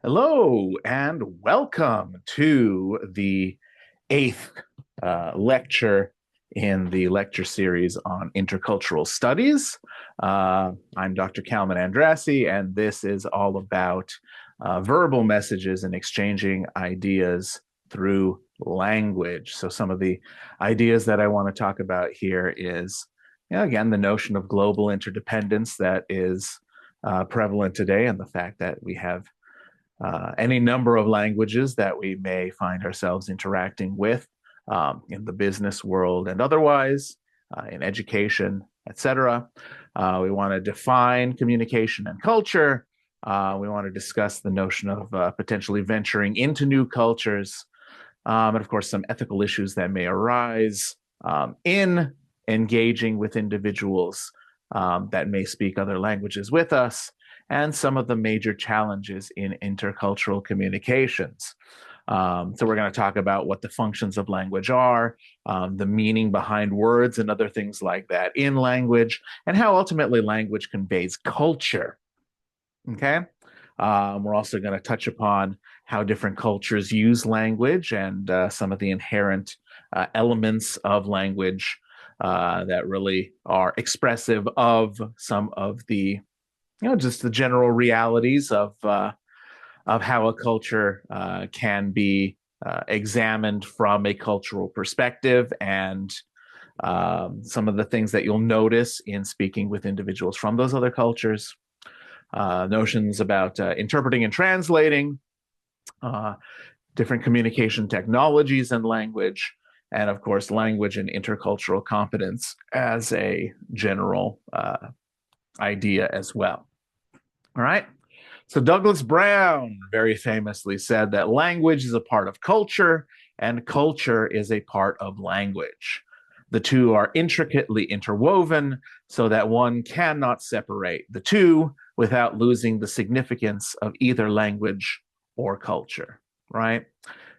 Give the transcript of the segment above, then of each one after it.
Hello and welcome to the eighth lecture in the lecture series on intercultural studies. I'm Dr. Kalman Andrassy, and this is all about verbal messages and exchanging ideas through language. So, some of the ideas that I want to talk about here is, again, the notion of global interdependence that is prevalent today, and the fact that we have any number of languages that we may find ourselves interacting with in the business world and otherwise, in education, etc. We want to define communication and culture. We want to discuss the notion of potentially venturing into new cultures, and of course, some ethical issues that may arise in engaging with individuals that may speak other languages with us, and some of the major challenges in intercultural communications. So, we're going to talk about what the functions of language are, the meaning behind words and other things like that in language, and how ultimately language conveys culture. Okay. We're also going to touch upon how different cultures use language and some of the inherent elements of language that really are expressive of some of the, just the general realities of how a culture can be examined from a cultural perspective, and some of the things that you'll notice in speaking with individuals from those other cultures. Notions about interpreting and translating, uh, different communication technologies and language, and of course, language and intercultural competence as a general idea as well. All right. So, Douglas Brown very famously said that language is a part of culture and culture is a part of language. The two are intricately interwoven so that one cannot separate the two without losing the significance of either language or culture, right?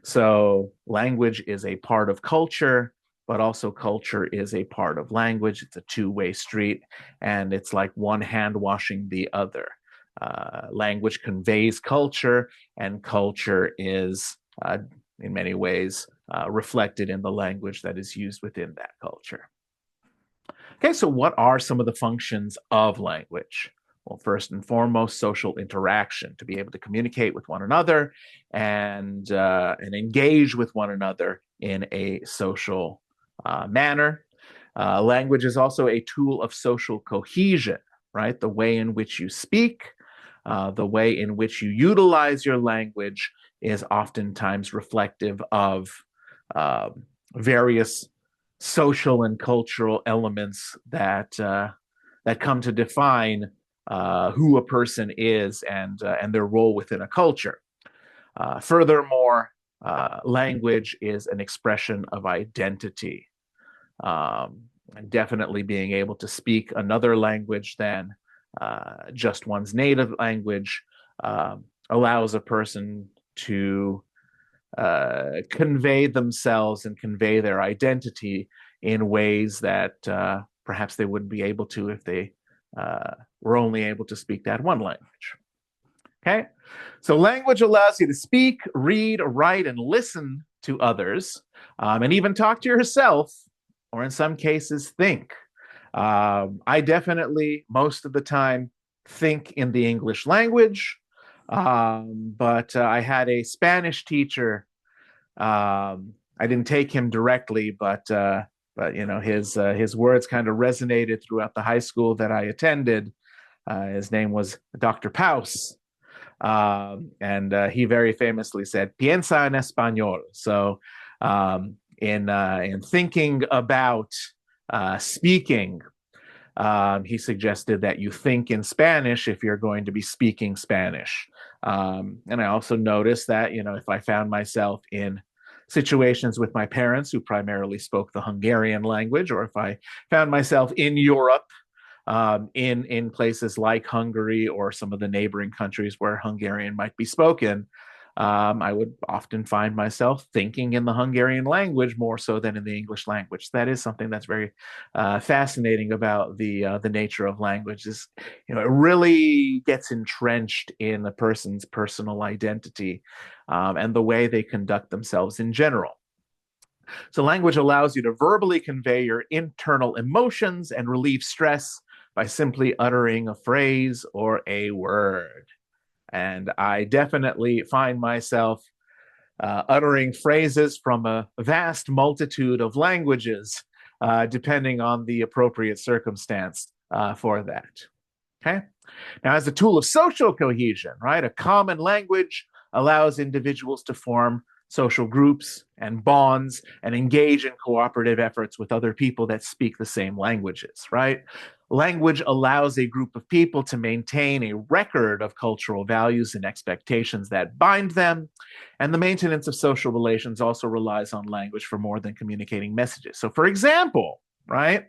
So, language is a part of culture, but also culture is a part of language. It's a two-way street, and it's like one hand washing the other. Language conveys culture, and culture is, in many ways, reflected in the language that is used within that culture. Okay, so what are some of the functions of language? Well, first and foremost, social interaction, to be able to communicate with one another and engage with one another in a social manner. Language is also a tool of social cohesion, right? The way in which you speak, the way in which you utilize your language is oftentimes reflective of uh, various social and cultural elements that come to define who a person is and their role within a culture. Furthermore, language is an expression of identity. And definitely being able to speak another language than just one's native language allows a person to convey themselves and convey their identity in ways that perhaps they wouldn't be able to if they were only able to speak that one language. Okay, so language allows you to speak, read, write, and listen to others, and even talk to yourself, or in some cases, think. I definitely, most of the time, think in the English language, but I had a Spanish teacher. I didn't take him directly, but his words kind of resonated throughout the high school that I attended. His name was Dr. Paus, and he very famously said, "Piensa en español." So, in thinking about speaking, he suggested that you think in Spanish if you're going to be speaking Spanish. And I also noticed that, if I found myself in situations with my parents who primarily spoke the Hungarian language, or if I found myself in Europe, in places like Hungary or some of the neighboring countries where Hungarian might be spoken, I would often find myself thinking in the Hungarian language more so than in the English language. That is something that's very fascinating about the nature of language. Is it really gets entrenched in a person's personal identity and the way they conduct themselves in general. So, language allows you to verbally convey your internal emotions and relieve stress by simply uttering a phrase or a word. And I definitely find myself uttering phrases from a vast multitude of languages, depending on the appropriate circumstance for that. Okay. Now, as a tool of social cohesion, right, a common language allows individuals to form social groups and bonds and engage in cooperative efforts with other people that speak the same languages, right? Language allows a group of people to maintain a record of cultural values and expectations that bind them. And the maintenance of social relations also relies on language for more than communicating messages. So, for example, right,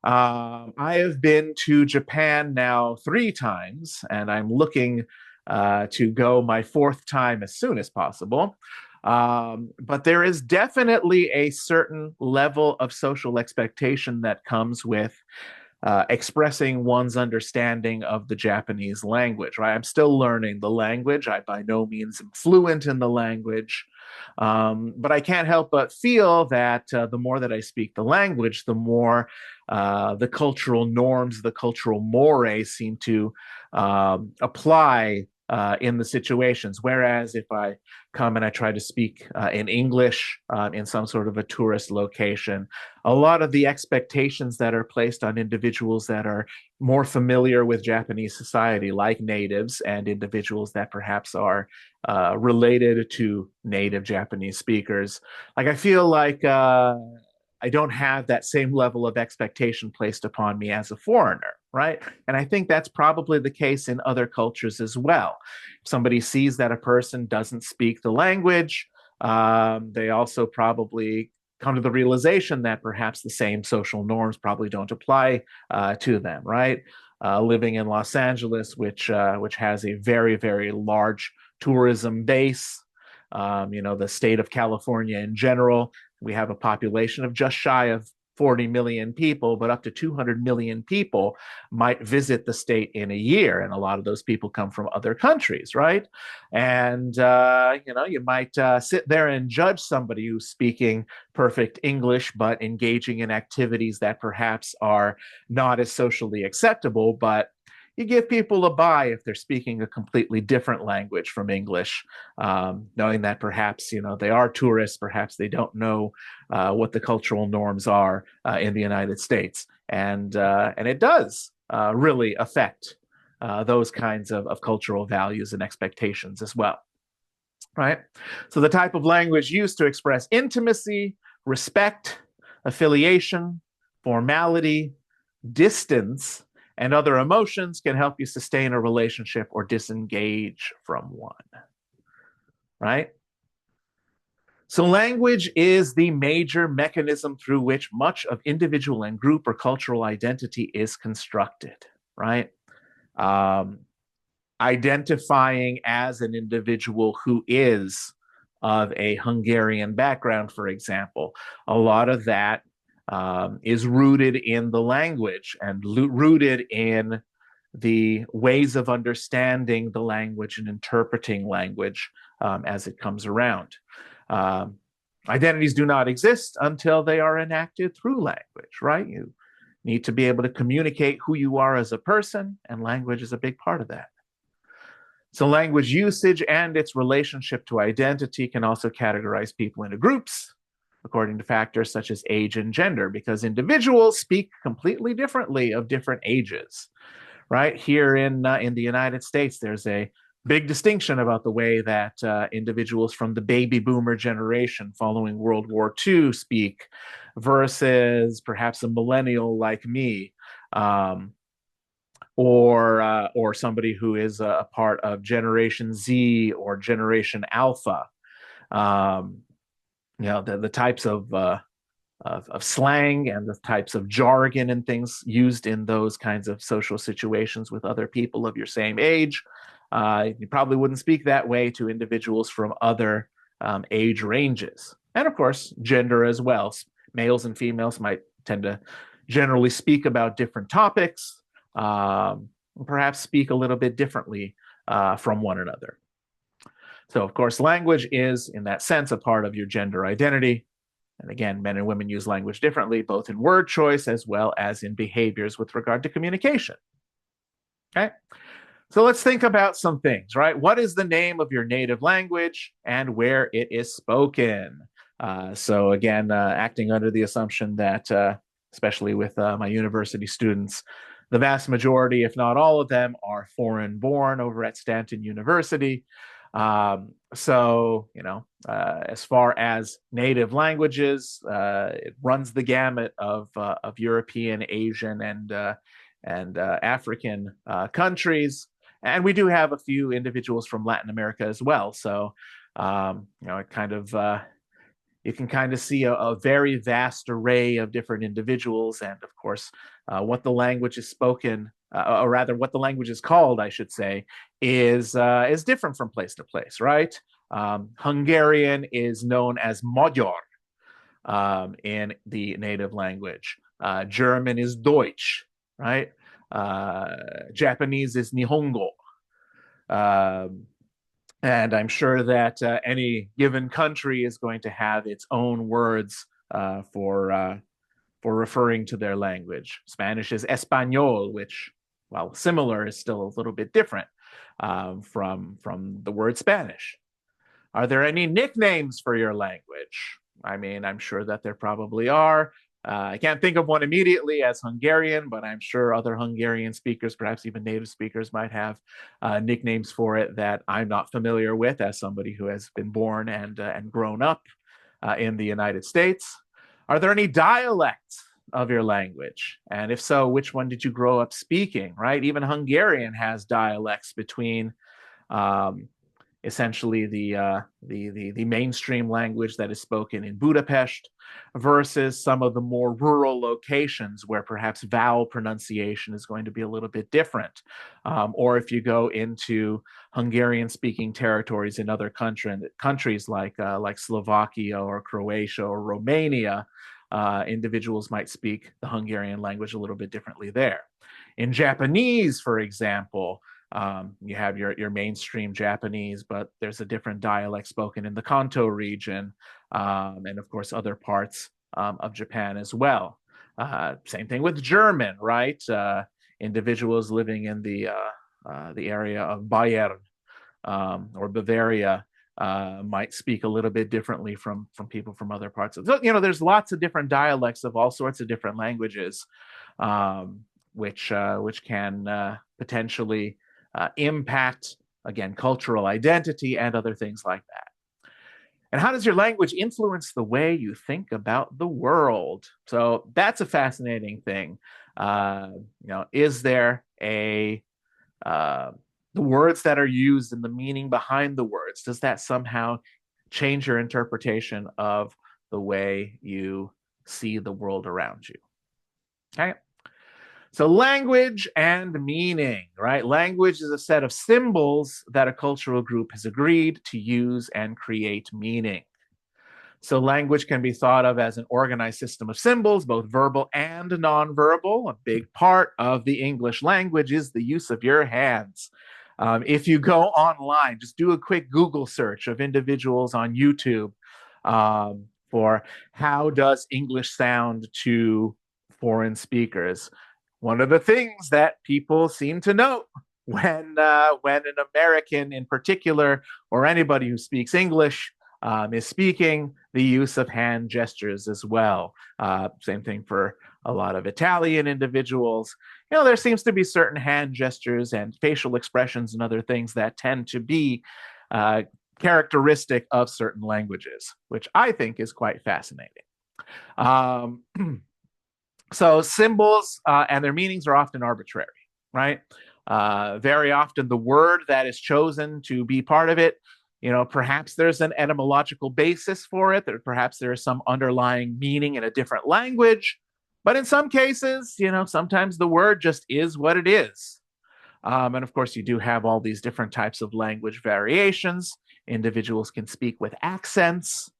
I have been to Japan now 3 times, and I'm looking to go my 4th time as soon as possible. But there is definitely a certain level of social expectation that comes with expressing one's understanding of the Japanese language, right? I'm still learning the language. I by no means am fluent in the language. But I can't help but feel that the more that I speak the language, the more the cultural norms, the cultural mores seem to apply in the situations. Whereas if I come and I try to speak in English in some sort of a tourist location, a lot of the expectations that are placed on individuals that are more familiar with Japanese society, like natives and individuals that perhaps are related to native Japanese speakers, like I feel like I don't have that same level of expectation placed upon me as a foreigner, right? And I think that's probably the case in other cultures as well. If somebody sees that a person doesn't speak the language, they also probably come to the realization that perhaps the same social norms probably don't apply to them, right? Living in Los Angeles, which has a very, very large tourism base, the state of California in general, we have a population of just shy of 40 million people, but up to 200 million people might visit the state in a year. And a lot of those people come from other countries, right? And, you might sit there and judge somebody who's speaking perfect English, but engaging in activities that perhaps are not as socially acceptable, but you give people a buy if they're speaking a completely different language from English, knowing that perhaps they are tourists, perhaps they don't know what the cultural norms are in the United States, and it does really affect those kinds of cultural values and expectations as well, right? So the type of language used to express intimacy, respect, affiliation, formality, distance, and other emotions can help you sustain a relationship or disengage from one, right? So, language is the major mechanism through which much of individual and group or cultural identity is constructed, right? Um, Identifying as an individual who is of a Hungarian background, for example, a lot of that is rooted in the language and rooted in the ways of understanding the language and interpreting language as it comes around. Um, Identities do not exist until they are enacted through language, right? You need to be able to communicate who you are as a person, and language is a big part of that. So, language usage and its relationship to identity can also categorize people into groups according to factors such as age and gender, because individuals speak completely differently of different ages. Right here in the United States, there's a big distinction about the way that individuals from the baby boomer generation following World War II speak versus perhaps a millennial like me. Or somebody who is a part of Generation Z or Generation Alpha. The types of slang and the types of jargon and things used in those kinds of social situations with other people of your same age You probably wouldn't speak that way to individuals from other age ranges. And of course, gender as well. Males and females might tend to generally speak about different topics, perhaps speak a little bit differently from one another. So, of course, language is, in that sense, a part of your gender identity. And again, men and women use language differently, both in word choice as well as in behaviors with regard to communication. Okay. So let's think about some things, right? What is the name of your native language and where it is spoken? So again, acting under the assumption that, especially with my university students, the vast majority, if not all of them, are foreign born over at Stanton University. So, as far as native languages, it runs the gamut of European, Asian, and African countries. And we do have a few individuals from Latin America as well. So, it kind of you can kind of see a very vast array of different individuals, and of course, what the language is spoken, or rather, what the language is called, I should say, is different from place to place, right? Hungarian is known as Magyar in the native language. German is Deutsch, right? Japanese is Nihongo. And I'm sure that any given country is going to have its own words for referring to their language. Spanish is Español, which, while similar, is still a little bit different from the word Spanish. Are there any nicknames for your language? I mean, I'm sure that there probably are. I can't think of one immediately as Hungarian, but I'm sure other Hungarian speakers, perhaps even native speakers, might have nicknames for it that I'm not familiar with as somebody who has been born and grown up in the United States. Are there any dialects of your language? And if so, which one did you grow up speaking, right? Even Hungarian has dialects between essentially the mainstream language that is spoken in Budapest versus some of the more rural locations where perhaps vowel pronunciation is going to be a little bit different. Or if you go into Hungarian-speaking territories in other countries like Slovakia or Croatia or Romania, individuals might speak the Hungarian language a little bit differently there. In Japanese, for example, you have your mainstream Japanese, but there's a different dialect spoken in the Kanto region, and of course other parts of Japan as well. Same thing with German, right? Individuals living in the area of Bayern or Bavaria might speak a little bit differently from people from other parts of. So, there's lots of different dialects of all sorts of different languages, which can potentially impact, again, cultural identity and other things like that. And how does your language influence the way you think about the world? So that's a fascinating thing. Is there the words that are used and the meaning behind the words, does that somehow change your interpretation of the way you see the world around you? Okay. So language and meaning, right? Language is a set of symbols that a cultural group has agreed to use and create meaning. So language can be thought of as an organized system of symbols, both verbal and nonverbal. A big part of the English language is the use of your hands. If you go online, just do a quick Google search of individuals on YouTube for how does English sound to foreign speakers. One of the things that people seem to note when an American in particular, or anybody who speaks English, is speaking, the use of hand gestures as well. Same thing for a lot of Italian individuals. There seems to be certain hand gestures and facial expressions and other things that tend to be characteristic of certain languages, which I think is quite fascinating. So symbols and their meanings are often arbitrary, right? Very often the word that is chosen to be part of it, perhaps there's an etymological basis for it, that perhaps there is some underlying meaning in a different language. But in some cases, sometimes the word just is what it is. And of course, you do have all these different types of language variations. Individuals can speak with accents.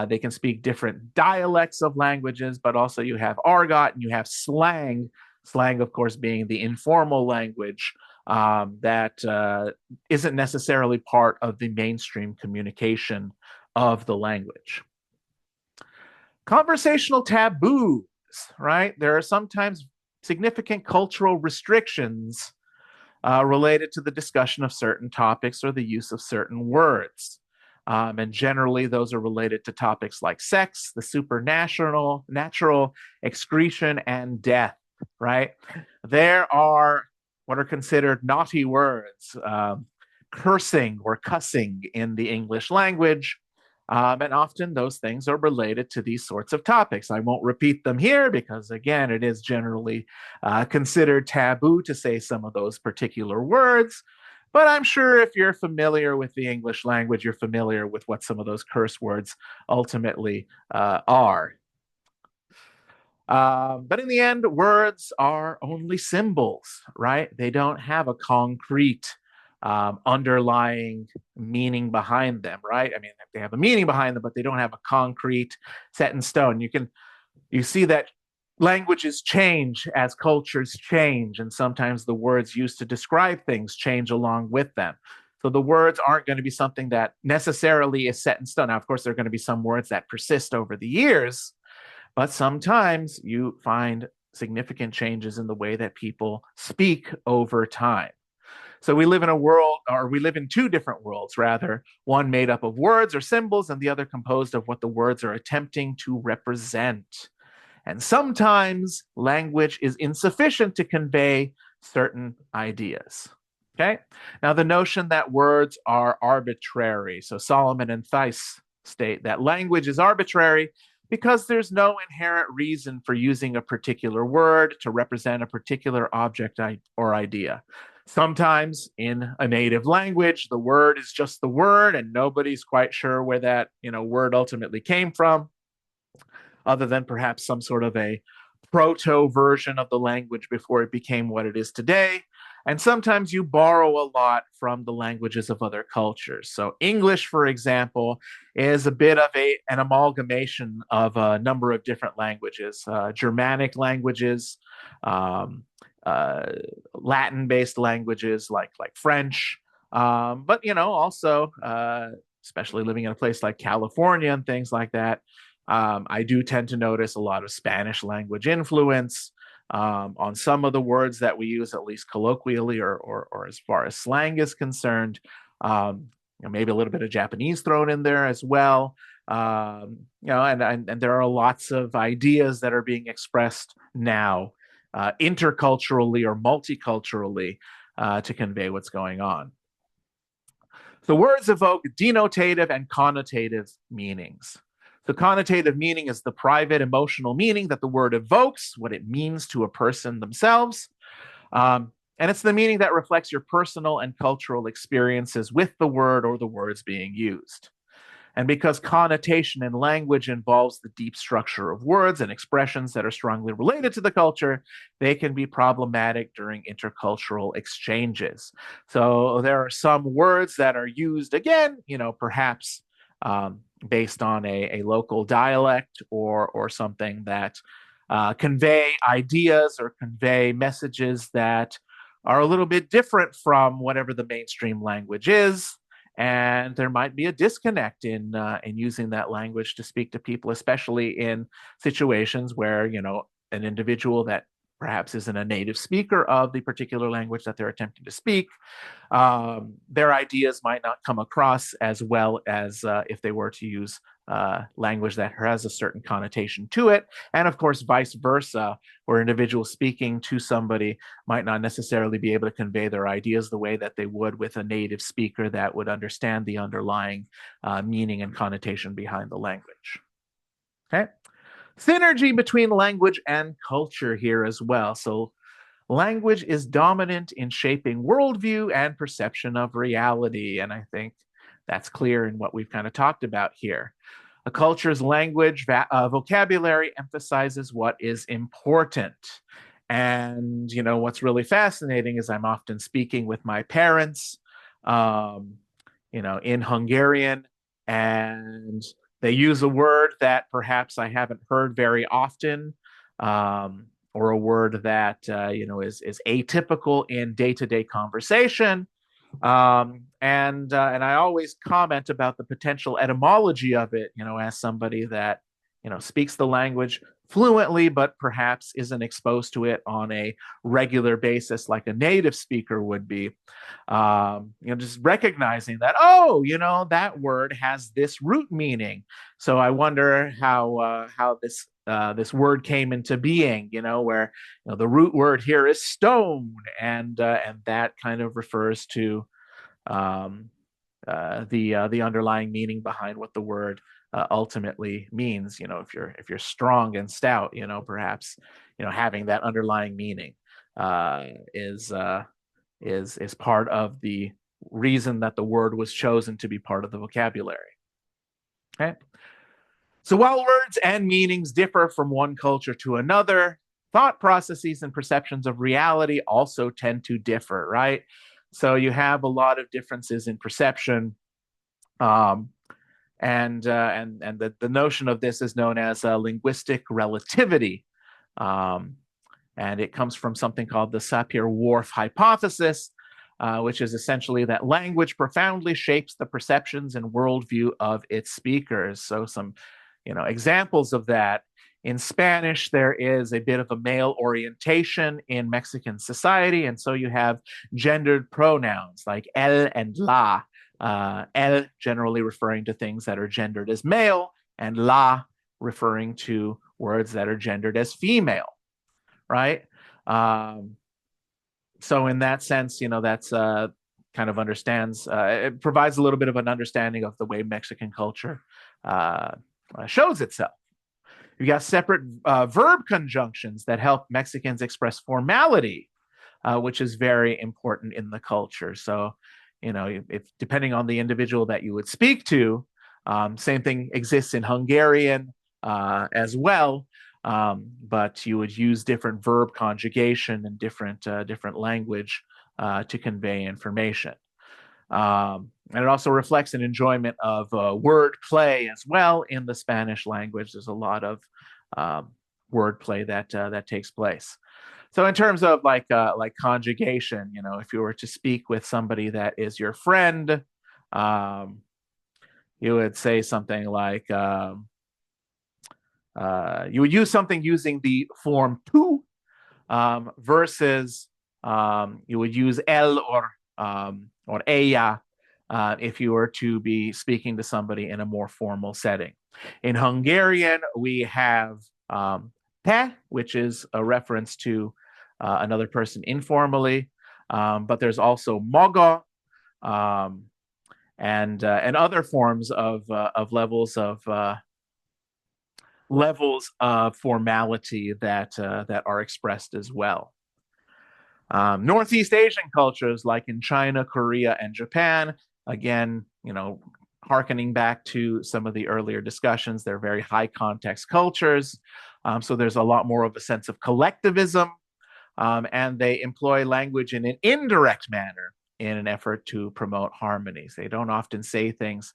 They can speak different dialects of languages, but also you have argot and you have slang. Slang, of course, being the informal language that isn't necessarily part of the mainstream communication of the language. Conversational taboos, right? There are sometimes significant cultural restrictions related to the discussion of certain topics or the use of certain words. And generally, those are related to topics like sex, the supernatural, natural, excretion, and death, right? There are what are considered naughty words, cursing or cussing in the English language. And often those things are related to these sorts of topics. I won't repeat them here because, again, it is generally considered taboo to say some of those particular words. But I'm sure if you're familiar with the English language, you're familiar with what some of those curse words ultimately are. But in the end, words are only symbols, right? They don't have a concrete underlying meaning behind them, right? I mean, they have a meaning behind them, but they don't have a concrete set in stone. You see that languages change as cultures change, and sometimes the words used to describe things change along with them. So the words aren't going to be something that necessarily is set in stone. Now, of course, there are going to be some words that persist over the years, but sometimes you find significant changes in the way that people speak over time. So we live in a world, or we live in two different worlds, rather, one made up of words or symbols, and the other composed of what the words are attempting to represent. And sometimes language is insufficient to convey certain ideas. Okay. Now, the notion that words are arbitrary. So Solomon and Theiss state that language is arbitrary because there's no inherent reason for using a particular word to represent a particular object or idea. Sometimes in a native language, the word is just the word, and nobody's quite sure where that word ultimately came from, other than perhaps some sort of a proto version of the language before it became what it is today. And sometimes you borrow a lot from the languages of other cultures. So English, for example, is a bit of an amalgamation of a number of different languages, Germanic languages, Latin-based languages like French, but also, especially living in a place like California and things like that, I do tend to notice a lot of Spanish language influence on some of the words that we use, at least colloquially or as far as slang is concerned. Maybe a little bit of Japanese thrown in there as well. And there are lots of ideas that are being expressed now, interculturally or multiculturally, to convey what's going on. So words evoke denotative and connotative meanings. The connotative meaning is the private emotional meaning that the word evokes, what it means to a person themselves. And it's the meaning that reflects your personal and cultural experiences with the word or the words being used. And because connotation in language involves the deep structure of words and expressions that are strongly related to the culture, they can be problematic during intercultural exchanges. So there are some words that are used, again, perhaps based on a local dialect or something that convey ideas or convey messages that are a little bit different from whatever the mainstream language is. And there might be a disconnect in using that language to speak to people, especially in situations where, an individual that perhaps isn't a native speaker of the particular language that they're attempting to speak, their ideas might not come across as well as if they were to use language that has a certain connotation to it. And of course, vice versa, where individuals speaking to somebody might not necessarily be able to convey their ideas the way that they would with a native speaker that would understand the underlying meaning and connotation behind the language. Okay. Synergy between language and culture here as well. So language is dominant in shaping worldview and perception of reality. And I think that's clear in what we've kind of talked about here. A culture's language vocabulary emphasizes what is important. And, what's really fascinating is I'm often speaking with my parents, um, in Hungarian, and they use a word that perhaps I haven't heard very often, or a word that, is atypical in day-to-day conversation. And I always comment about the potential etymology of it, as somebody that speaks the language fluently, but perhaps isn't exposed to it on a regular basis like a native speaker would be. Just recognizing that, oh, that word has this root meaning. So I wonder how this word came into being. Where the root word here is stone, and that kind of refers to um, the underlying meaning behind what the word ultimately means. If you're strong and stout, perhaps having that underlying meaning uh, is uh, is part of the reason that the word was chosen to be part of the vocabulary. Okay. So while words and meanings differ from one culture to another, thought processes and perceptions of reality also tend to differ, right? So you have a lot of differences in perception, um, and the notion of this is known as linguistic relativity, um, and it comes from something called the Sapir-Whorf hypothesis, which is essentially that language profoundly shapes the perceptions and worldview of its speakers. So some examples of that. In Spanish, there is a bit of a male orientation in Mexican society, and so you have gendered pronouns like él and la. El generally referring to things that are gendered as male, and la referring to words that are gendered as female, right? Um, so in that sense, that's kind of understands, it provides a little bit of an understanding of the way Mexican culture uh, shows itself. You got separate verb conjunctions that help Mexicans express formality, which is very important in the culture. So, if depending on the individual that you would speak to, same thing exists in Hungarian as well, but you would use different verb conjugation and different language to convey information. And it also reflects an enjoyment of word play as well in the Spanish language. There's a lot of word play that takes place. So in terms of like conjugation, if you were to speak with somebody that is your friend, um, you would say something like you would use something using the form tu, versus you would use el or ella if you were to be speaking to somebody in a more formal setting. In Hungarian, we have te, which is a reference to another person informally, but there's also maga, um, and other forms of levels of formality that are expressed as well. Northeast Asian cultures, like in China, Korea, and Japan, again, harkening back to some of the earlier discussions, they're very high context cultures. So there's a lot more of a sense of collectivism, and they employ language in an indirect manner in an effort to promote harmonies. They don't often say things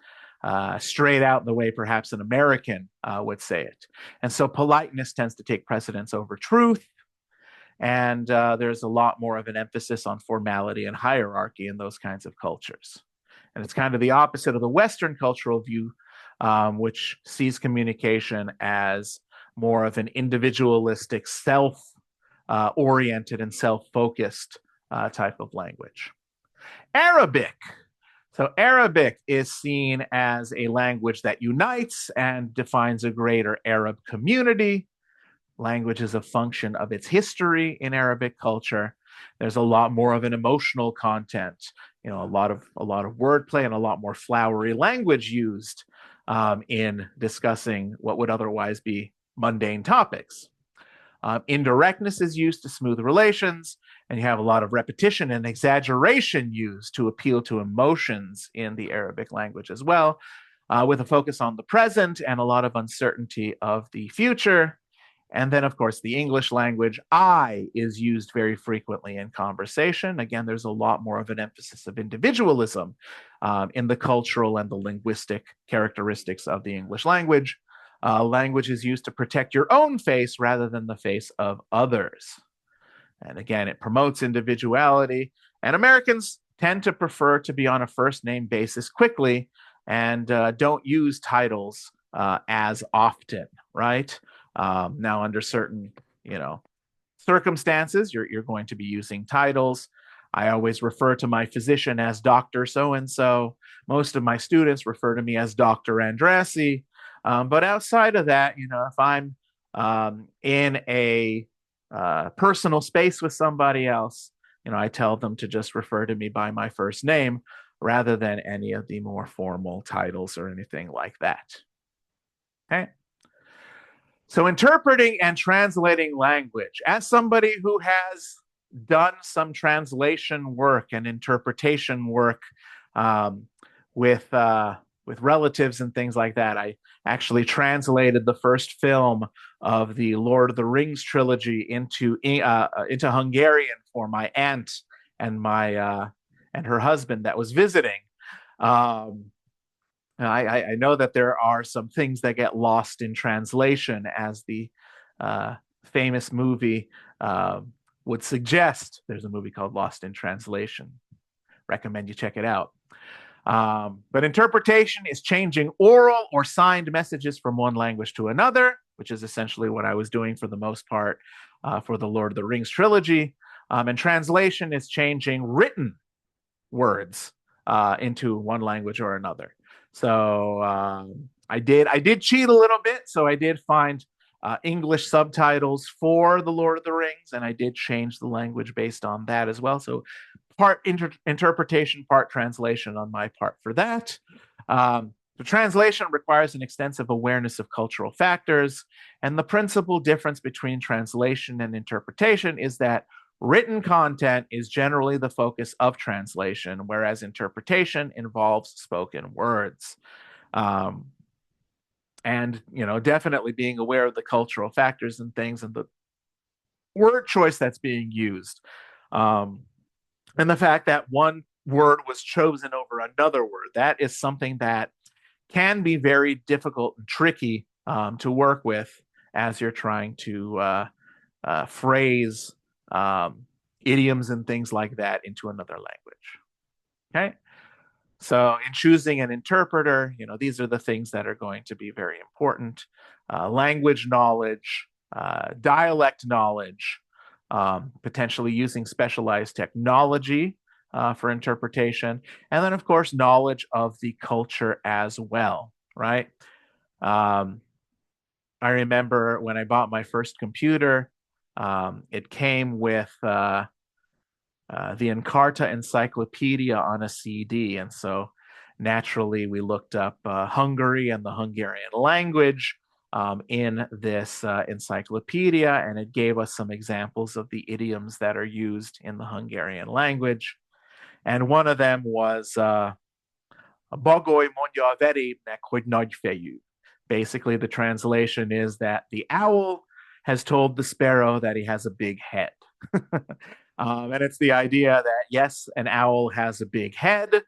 straight out the way perhaps an American would say it. And so politeness tends to take precedence over truth. And there's a lot more of an emphasis on formality and hierarchy in those kinds of cultures. And it's kind of the opposite of the Western cultural view, which sees communication as more of an individualistic, self-oriented and self-focused type of language. Arabic. So Arabic is seen as a language that unites and defines a greater Arab community. Language is a function of its history in Arabic culture. There's a lot more of an emotional content, a lot of wordplay and a lot more flowery language used in discussing what would otherwise be mundane topics. Indirectness is used to smooth relations, and you have a lot of repetition and exaggeration used to appeal to emotions in the Arabic language as well, with a focus on the present and a lot of uncertainty of the future. And then, of course, the English language, I is used very frequently in conversation. Again, there's a lot more of an emphasis of individualism in the cultural and the linguistic characteristics of the English language. Language is used to protect your own face rather than the face of others. And again, it promotes individuality. And Americans tend to prefer to be on a first name basis quickly and don't use titles as often, right? Now, under certain, circumstances, you're going to be using titles. I always refer to my physician as Dr. So and so. Most of my students refer to me as Dr. Andrassy. But outside of that, if I'm in a personal space with somebody else, I tell them to just refer to me by my first name rather than any of the more formal titles or anything like that. Okay. So interpreting and translating language, as somebody who has done some translation work and interpretation work with relatives and things like that, I actually translated the first film of the Lord of the Rings trilogy into Hungarian for my aunt and and her husband that was visiting. I know that there are some things that get lost in translation, as the famous movie would suggest. There's a movie called Lost in Translation. Recommend you check it out. But interpretation is changing oral or signed messages from one language to another, which is essentially what I was doing for the most part for the Lord of the Rings trilogy. And translation is changing written words into one language or another. So I did cheat a little bit. So I did find English subtitles for the Lord of the Rings, and I did change the language based on that as well. So part interpretation, part translation on my part for that. The translation requires an extensive awareness of cultural factors, and the principal difference between translation and interpretation is that written content is generally the focus of translation, whereas interpretation involves spoken words. And, definitely being aware of the cultural factors and things and the word choice that's being used. And the fact that one word was chosen over another word, that is something that can be very difficult and tricky to work with as you're trying to phrase idioms and things like that into another language. Okay. So in choosing an interpreter, these are the things that are going to be very important. Language knowledge, dialect knowledge, potentially using specialized technology for interpretation, and then, of course, knowledge of the culture as well, right? I remember when I bought my first computer, it came with the Encarta Encyclopedia on a CD. And so naturally, we looked up Hungary and the Hungarian language in this encyclopedia, and it gave us some examples of the idioms that are used in the Hungarian language. And one of them was Bagoly mondja a verépnek, hogy nagy fejű. Basically, the translation is that the owl has told the sparrow that he has a big head. And it's the idea that, yes, an owl has a big head,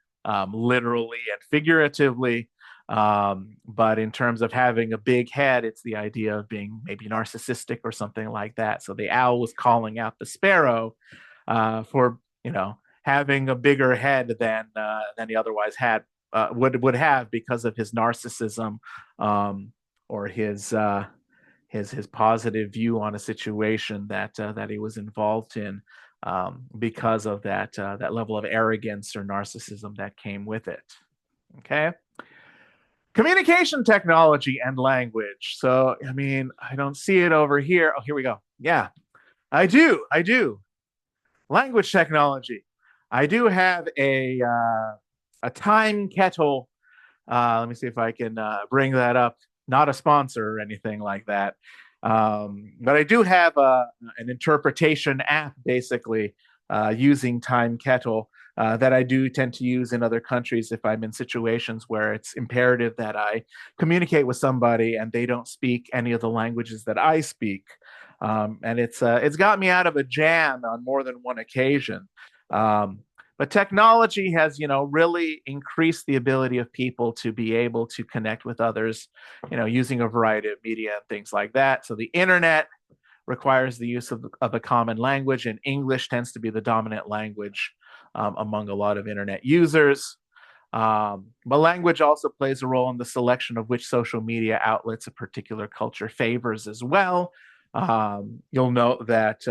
literally and figuratively. But in terms of having a big head, it's the idea of being maybe narcissistic or something like that. So the owl was calling out the sparrow for, having a bigger head than he otherwise had would have because of his narcissism or his positive view on a situation that he was involved in because of that level of arrogance or narcissism that came with it. Okay. Communication technology and language. So, I don't see it over here. Oh, here we go. Yeah, I do. Language technology. I do have a time kettle. Let me see if I can bring that up. Not a sponsor or anything like that. But I do have an interpretation app, basically, using Time Kettle. that I do tend to use in other countries if I'm in situations where it's imperative that I communicate with somebody and they don't speak any of the languages that I speak. And it's got me out of a jam on more than one occasion. Um, but technology has, really increased the ability of people to be able to connect with others, using a variety of media and things like that. So the internet requires the use of a common language, and English tends to be the dominant language among a lot of internet users. But language also plays a role in the selection of which social media outlets a particular culture favors as well. You'll note that,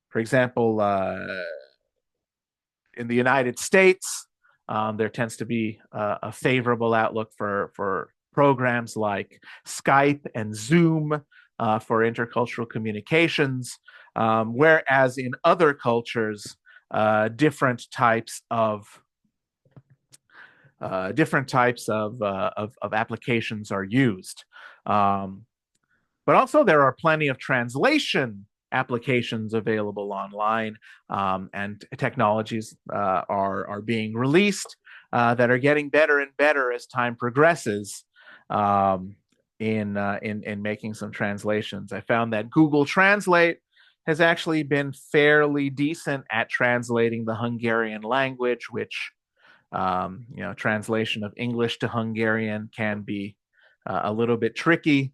for example, in the United States, there tends to be a favorable outlook for programs like Skype and Zoom for intercultural communications, whereas in other cultures, different types of applications are used. But also, there are plenty of translation applications available online, and technologies are being released that are getting better and better as time progresses in making some translations. I found that Google Translate has actually been fairly decent at translating the Hungarian language, which translation of English to Hungarian can be a little bit tricky.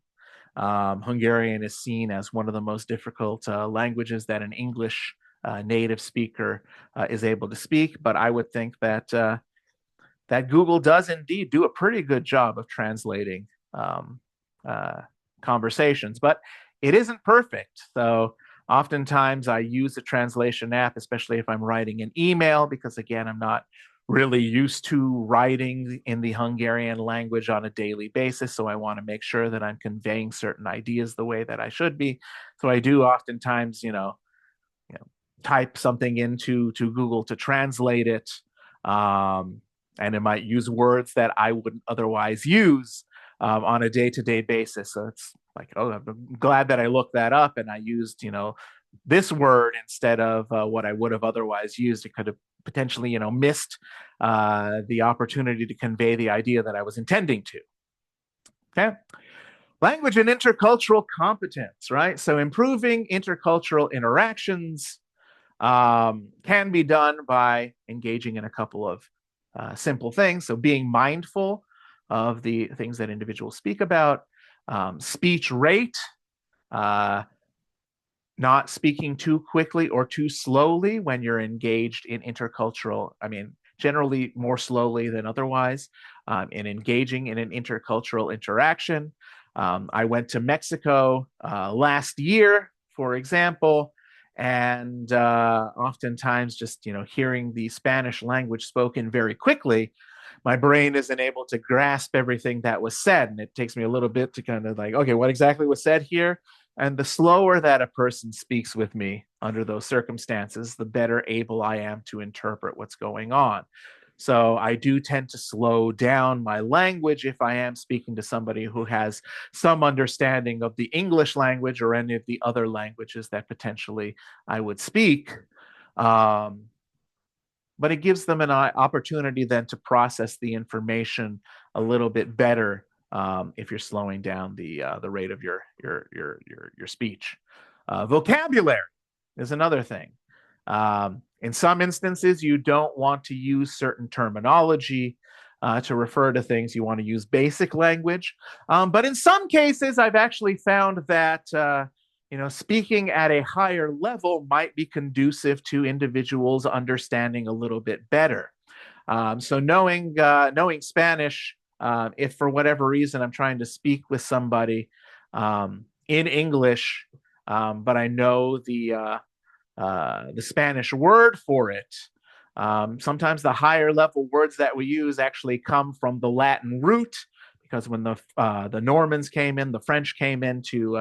Hungarian is seen as one of the most difficult languages that an English native speaker is able to speak, but I would think that Google does indeed do a pretty good job of translating conversations, but it isn't perfect. So oftentimes I use a translation app, especially if I'm writing an email, because again, I'm not really used to writing in the Hungarian language on a daily basis. So I want to make sure that I'm conveying certain ideas the way that I should be. So I do oftentimes, type something into Google to translate it. And it might use words that I wouldn't otherwise use on a day-to-day basis. So it's like, oh, I'm glad that I looked that up and I used, this word instead of what I would have otherwise used. It could have potentially, missed the opportunity to convey the idea that I was intending to. Okay. Language and intercultural competence, right? So improving intercultural interactions can be done by engaging in a couple of simple things. So being mindful of the things that individuals speak about, speech rate, not speaking too quickly or too slowly when you're engaged in intercultural, generally more slowly than otherwise, in engaging in an intercultural interaction. I went to Mexico last year, for example, and oftentimes just, hearing the Spanish language spoken very quickly, my brain isn't able to grasp everything that was said. And it takes me a little bit to kind of like, okay, what exactly was said here? And the slower that a person speaks with me under those circumstances, the better able I am to interpret what's going on. So I do tend to slow down my language if I am speaking to somebody who has some understanding of the English language or any of the other languages that potentially I would speak. But it gives them an opportunity then to process the information a little bit better if you're slowing down the rate of your speech. Vocabulary is another thing. In some instances, you don't want to use certain terminology to refer to things. You want to use basic language. But in some cases, I've actually found that speaking at a higher level might be conducive to individuals understanding a little bit better. So knowing Spanish, if for whatever reason I'm trying to speak with somebody in English, but I know the Spanish word for it. Sometimes the higher level words that we use actually come from the Latin root, because when the Normans came in, the French came into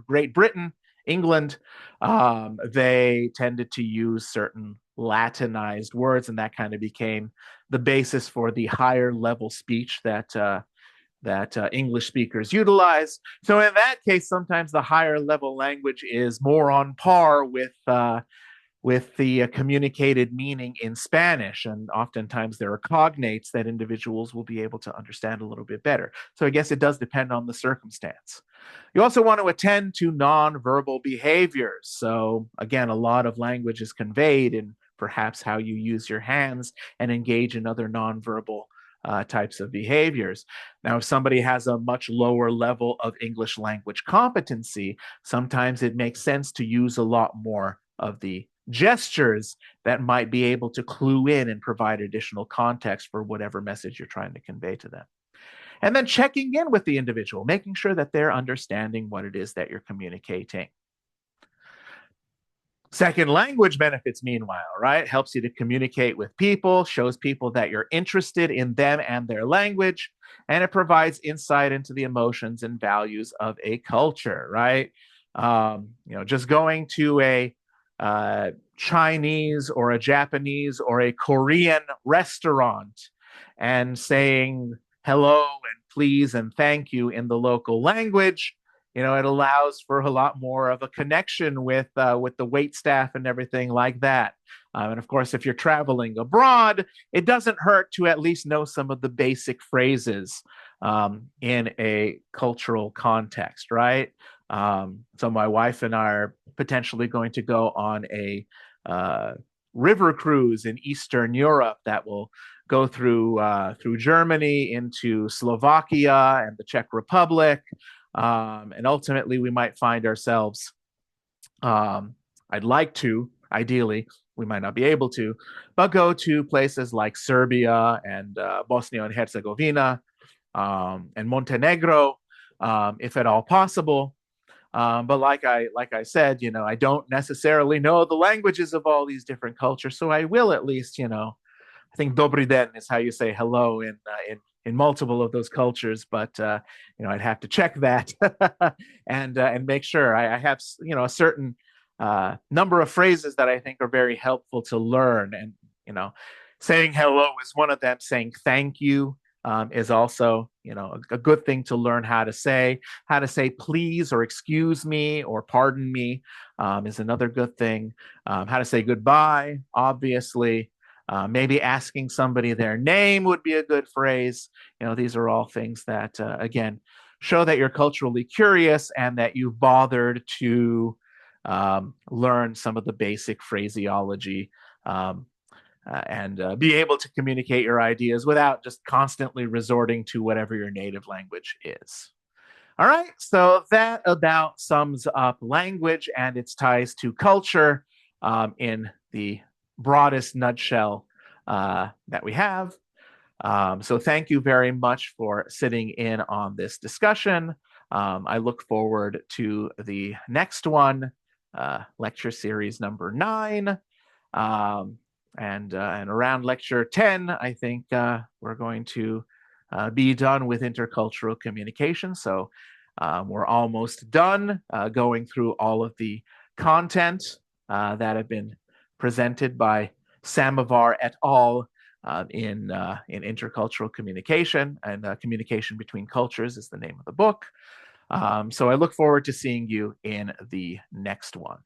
Great Britain, England, they tended to use certain Latinized words, and that kind of became the basis for the higher level speech that English speakers utilize. So in that case, sometimes the higher level language is more on par with with the communicated meaning in Spanish. And oftentimes there are cognates that individuals will be able to understand a little bit better. So I guess it does depend on the circumstance. You also want to attend to nonverbal behaviors. So again, a lot of language is conveyed in perhaps how you use your hands and engage in other nonverbal types of behaviors. Now, if somebody has a much lower level of English language competency, sometimes it makes sense to use a lot more of the gestures that might be able to clue in and provide additional context for whatever message you're trying to convey to them. And then checking in with the individual, making sure that they're understanding what it is that you're communicating. Second language benefits, meanwhile, right? Helps you to communicate with people, shows people that you're interested in them and their language, and it provides insight into the emotions and values of a culture, right? Just going to a Chinese or a Japanese or a Korean restaurant and saying hello and please and thank you in the local language, it allows for a lot more of a connection with the wait staff and everything like that. And of course, if you're traveling abroad, it doesn't hurt to at least know some of the basic phrases in a cultural context, right? So my wife and I are potentially going to go on a river cruise in Eastern Europe that will go through Germany into Slovakia and the Czech Republic. And ultimately, we might find ourselves, I'd like to, ideally, we might not be able to, but go to places like Serbia and Bosnia and Herzegovina and Montenegro, if at all possible. But like I said, I don't necessarily know the languages of all these different cultures, so I will at least, I think "Dobry den" is how you say hello in multiple of those cultures, but I'd have to check that and make sure I have a certain number of phrases that I think are very helpful to learn, and saying hello is one of them. Saying thank you is also a good thing to learn how to say. How to say please or excuse me or pardon me is another good thing. How to say goodbye, obviously. Maybe asking somebody their name would be a good phrase. These are all things that, again, show that you're culturally curious and that you've bothered to learn some of the basic phraseology and be able to communicate your ideas without just constantly resorting to whatever your native language is. All right, so that about sums up language and its ties to culture in the broadest nutshell that we have. So thank you very much for sitting in on this discussion. I look forward to the next one, lecture series number 9. And around lecture 10, I think we're going to be done with intercultural communication. So we're almost done going through all of the content that have been presented by Samovar et al. In intercultural communication, and communication between cultures is the name of the book. So I look forward to seeing you in the next one.